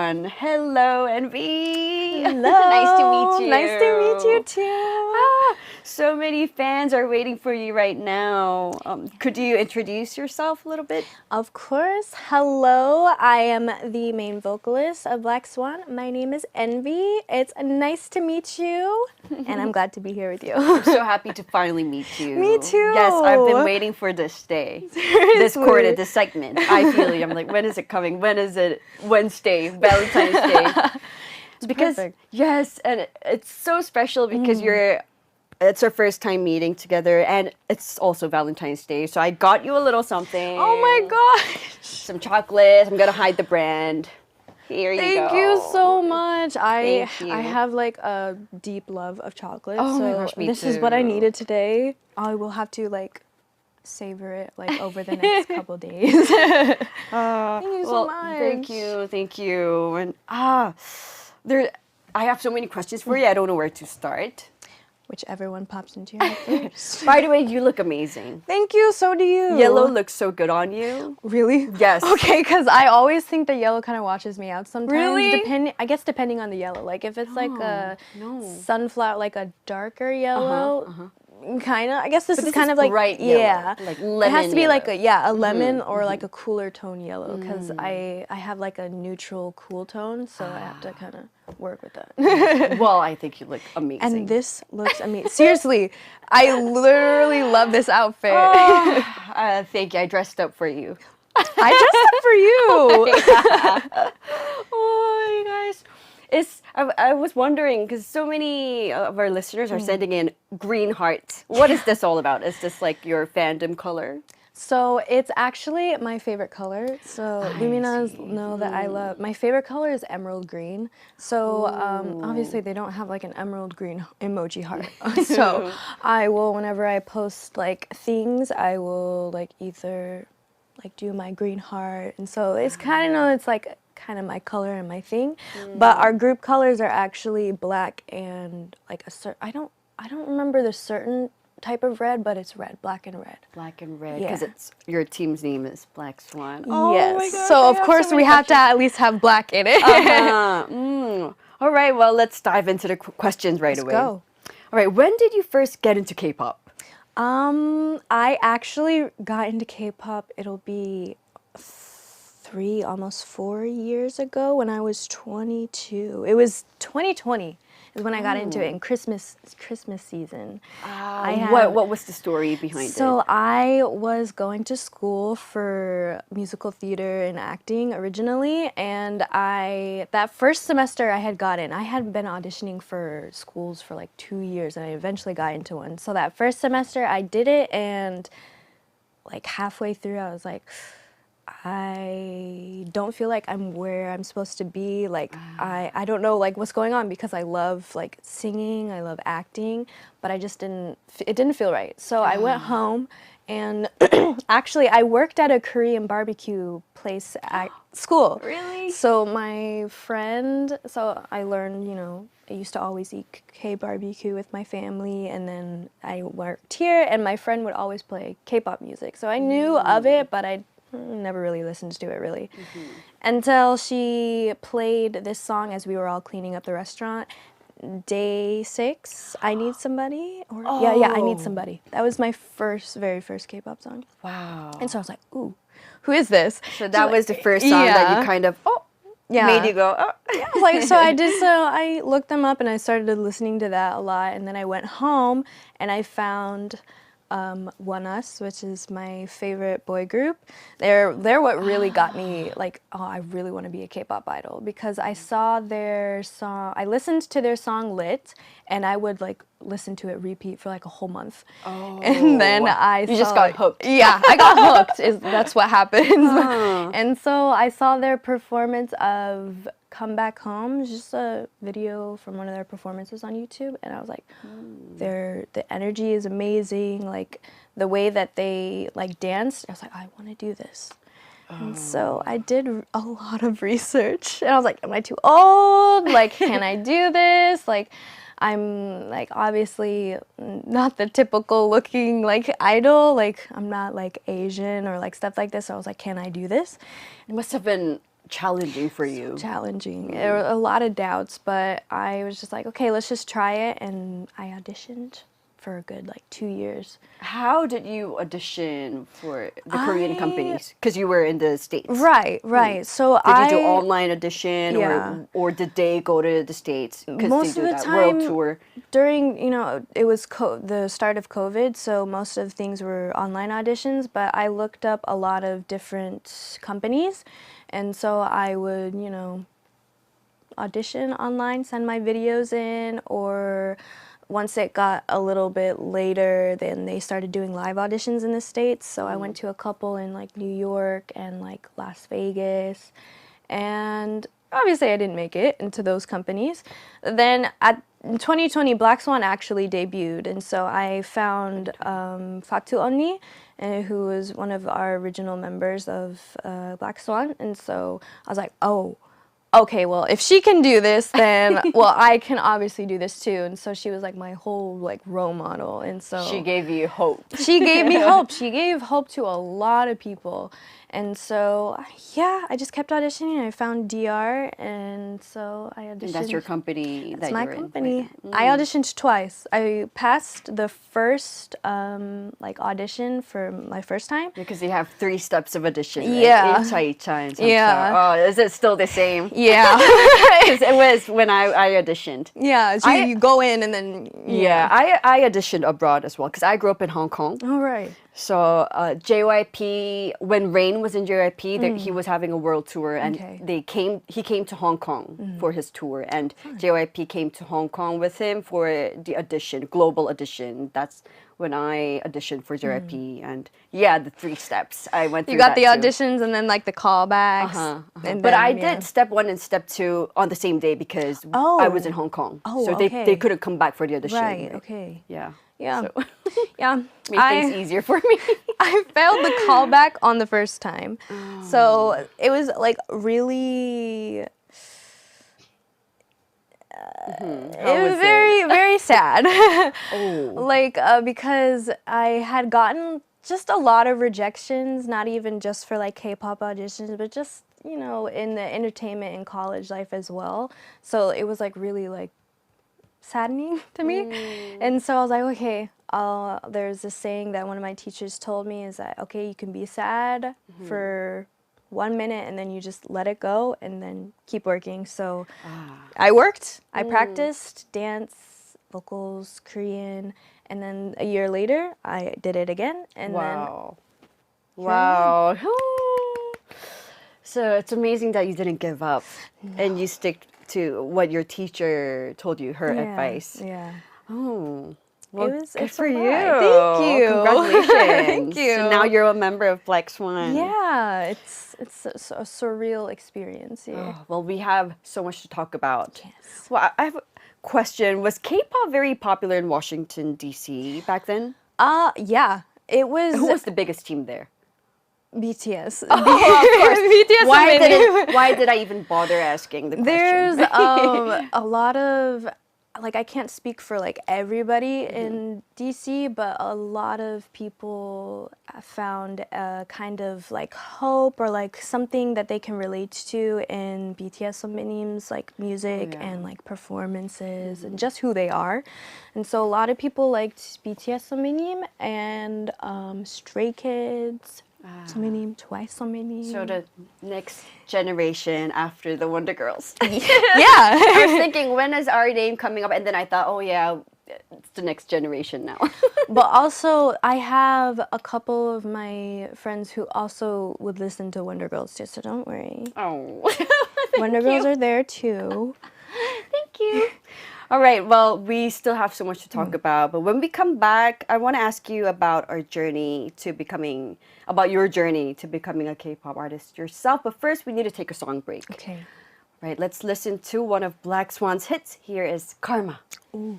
Blackswan. Hello, Nvee. Hello. Nice to meet you. Nice to meet you too. So many fans are waiting for you right now. Could you introduce yourself a little bit? Of course. Hello, I am the main vocalist of Blackswan. My name is Nvee. It's nice to meet you, and I'm glad to be here with you. I'm so happy to finally meet you. Me too. Yes, I've been waiting for this day. Seriously. This quarter, this segment. I feel you. I'm like, when is it coming? When is it? Wednesday, Valentine's Day. Because perfect. yes, and it's so special because it's our first time meeting together, and it's also Valentine's Day. So I got you a little something. Oh my gosh. Some chocolate. I'm gonna hide the brand. Here you go. Thank you so much. Thank you. I have like a deep love of chocolate. Oh so my gosh, me this is what I too. needed today. I will have to like savor it like over the next couple days. Thank you so much. Thank you. And I have so many questions for you. I don't know where to start. Whichever one pops into your head first. By the way, you look amazing. Thank you, so do you. Yellow looks so good on you. Really? Yes. Okay, because I always think the yellow kind of washes me out sometimes. Really? I guess depending on the yellow. Like if it's like a no. sunflower, like a darker yellow, kind of. I guess this is this kind is of like bright yellow, yeah, like it has to be lemon like a yellow. a lemon or like a cooler tone yellow because I have like a neutral cool tone, so I have to kind of work with that. Well, I think you look amazing. And this looks amazing. Seriously, I literally love this outfit. Thank you. I dressed up for you. I dressed up for you. Oh, you guys. I was wondering because so many of our listeners are sending in green hearts. What is this all about? Is this like your fandom color? So it's actually my favorite color. So Luminas know that I love, my favorite color is emerald green. So obviously they don't have like an emerald green emoji heart. So I will, whenever I post like things, I will like either like do my green heart. And so it's it's like kind of my color and my thing. But our group colors are actually black and like a certain, I don't remember the certain type of red, but it's red, black and red. Black and red, Yeah. because it's your team's name is Blackswan. Yes. my gosh, so I of have course so we many have to at least have black in it. All right, well, let's dive into the questions right away. Let's go. All right, when did you first get into K-pop? I actually got into K-pop, it'll be almost 4 years ago when I was 22. It was 2020 is when I got into it in Christmas season. What was the story behind it? So I was going to school for musical theater and acting originally, and that first semester I had been auditioning for schools for like 2 years, and I eventually got into one. So that first semester I did it, and like halfway through I was like, I don't feel like I'm where I'm supposed to be. Like I don't know like what's going on because I love like singing, I love acting, but it didn't feel right. So I went home and actually I worked at a Korean barbecue place at school. Really? So my friend, I learned, I used to always eat K-barbecue with my family, and then I worked here and my friend would always play K-pop music. So I knew of it, but I never really listened to it really until she played this song as we were all cleaning up the restaurant. Day 6, I Need Somebody, or yeah, I Need Somebody. That was my very first K-pop song. Wow. And so I was like, ooh, who is this? So that was the first song that you kind of made you go, oh. Yeah, like so I looked them up and I started listening to that a lot, and then I went home and I found One Us, which is my favorite boy group. They're what really got me like, oh, I really want to be a K-pop idol, because I saw their song, I listened to their song Lit, and I would like listen to it repeat for like a whole month. Oh. And then You just got hooked. Yeah, I got hooked. That's what happens. And so I saw their performance of Come Back Home, just a video from one of their performances on YouTube, and I was like, the energy is amazing, like the way that they like danced, I was like, I want to do this. And so I did a lot of research, and I was like, am I too old? Like, can I do this? Like, I'm like obviously not the typical looking like idol, like I'm not like Asian or like stuff like this, so I was like, can I do this? It must have been challenging for you? Challenging. There were a lot of doubts, but I was just like, okay, let's just try it. And I auditioned for a good like 2 years. How did you audition for the Korean companies? Because you were in the States. Right, right. So Did you do online audition, Yeah. or did they go to the States? Because Most they of do the that world time tour. during, it was the start of COVID, so most of things were online auditions, but I looked up a lot of different companies, and so I would, audition online, send my videos in, or once it got a little bit later, then they started doing live auditions in the States, so I went to a couple in like New York and like Las Vegas, and obviously I didn't make it into those companies. Then in 2020, Black Swan actually debuted, and so I found Fatu Onni, who was one of our original members of Black Swan, and so I was like, oh, okay, well, if she can do this, then, well, I can obviously do this too. And so she was like my whole like role model. And so She gave you hope. she gave me hope. She gave hope to a lot of people. And so, yeah, I just kept auditioning. I found DR, and so I auditioned. And that's your company That's that my you're company. in. I auditioned twice. I passed the first like audition for my first time. Because you have 3 steps of audition, right? Yeah. 1차, 2차, and 3차. Yeah. Oh, is it still the same? Yeah. Because it was when I auditioned. Yeah, so you go in and then... Yeah, I auditioned abroad as well because I grew up in Hong Kong. All right. So JYP, when Rain was in JYP, he was having a world tour, and Okay. he came to Hong Kong for his tour, and JYP came to Hong Kong with him for the audition, global audition. That's when I auditioned for JYP, and yeah, the 3 steps I went through. You got the that too. auditions and then like the callbacks. And But then, I did step 1 and step 2 on the same day because I was in Hong Kong. Oh, so okay. they couldn't come back for the audition. Right, okay. Yeah. Yeah. So Yeah. made things easier for me. I failed the callback on the first time. So it was like really... it was very, very sad. Like, because I had gotten just a lot of rejections, not even just for like K-pop auditions, but just, in the entertainment and college life as well. So it was like really like saddening to me. And so I was like, okay, there's this saying that one of my teachers told me is that, okay, you can be sad for 1 minute and then you just let it go and then keep working. So I worked, I practiced dance, vocals, Korean, and then a year later I did it again. And Wow. Wow. So it's amazing that you didn't give up and you stick to what your teacher told you, her advice. Yeah. Oh. Well, It's good for a you. lot. Thank you. Congratulations. Thank you. So now you're a member of Black Swan. Yeah, it's a surreal experience. Yeah. Oh, well, we have so much to talk about. Yes. Well, I have a question. Was K-pop very popular in Washington, D.C. back then? Yeah. It was Who was the biggest team there? BTS. Oh, of course. BTS. Why did I even bother asking the question? There's a lot of, like, I can't speak for like everybody in DC, but a lot of people found a kind of like hope or like something that they can relate to in BTS Sonbinim's like music and like performances and just who they are. And so a lot of people liked BTS Sonbinim and Stray Kids. Sonbinim, twice Sonbinim. So the next generation after the Wonder Girls. Yeah. I was thinking, when is our name coming up? And then I thought, oh yeah, it's the next generation now. But also, I have a couple of my friends who also would listen to Wonder Girls too, so don't worry. Oh. Wonder Girls are there too. Thank you. All right, well, we still have so much to talk about, but when we come back, I want to ask you about your journey to becoming a K-pop artist yourself. But first, we need to take a song break. Okay. Right, let's listen to one of Black Swan's hits. Here is Karma. Ooh.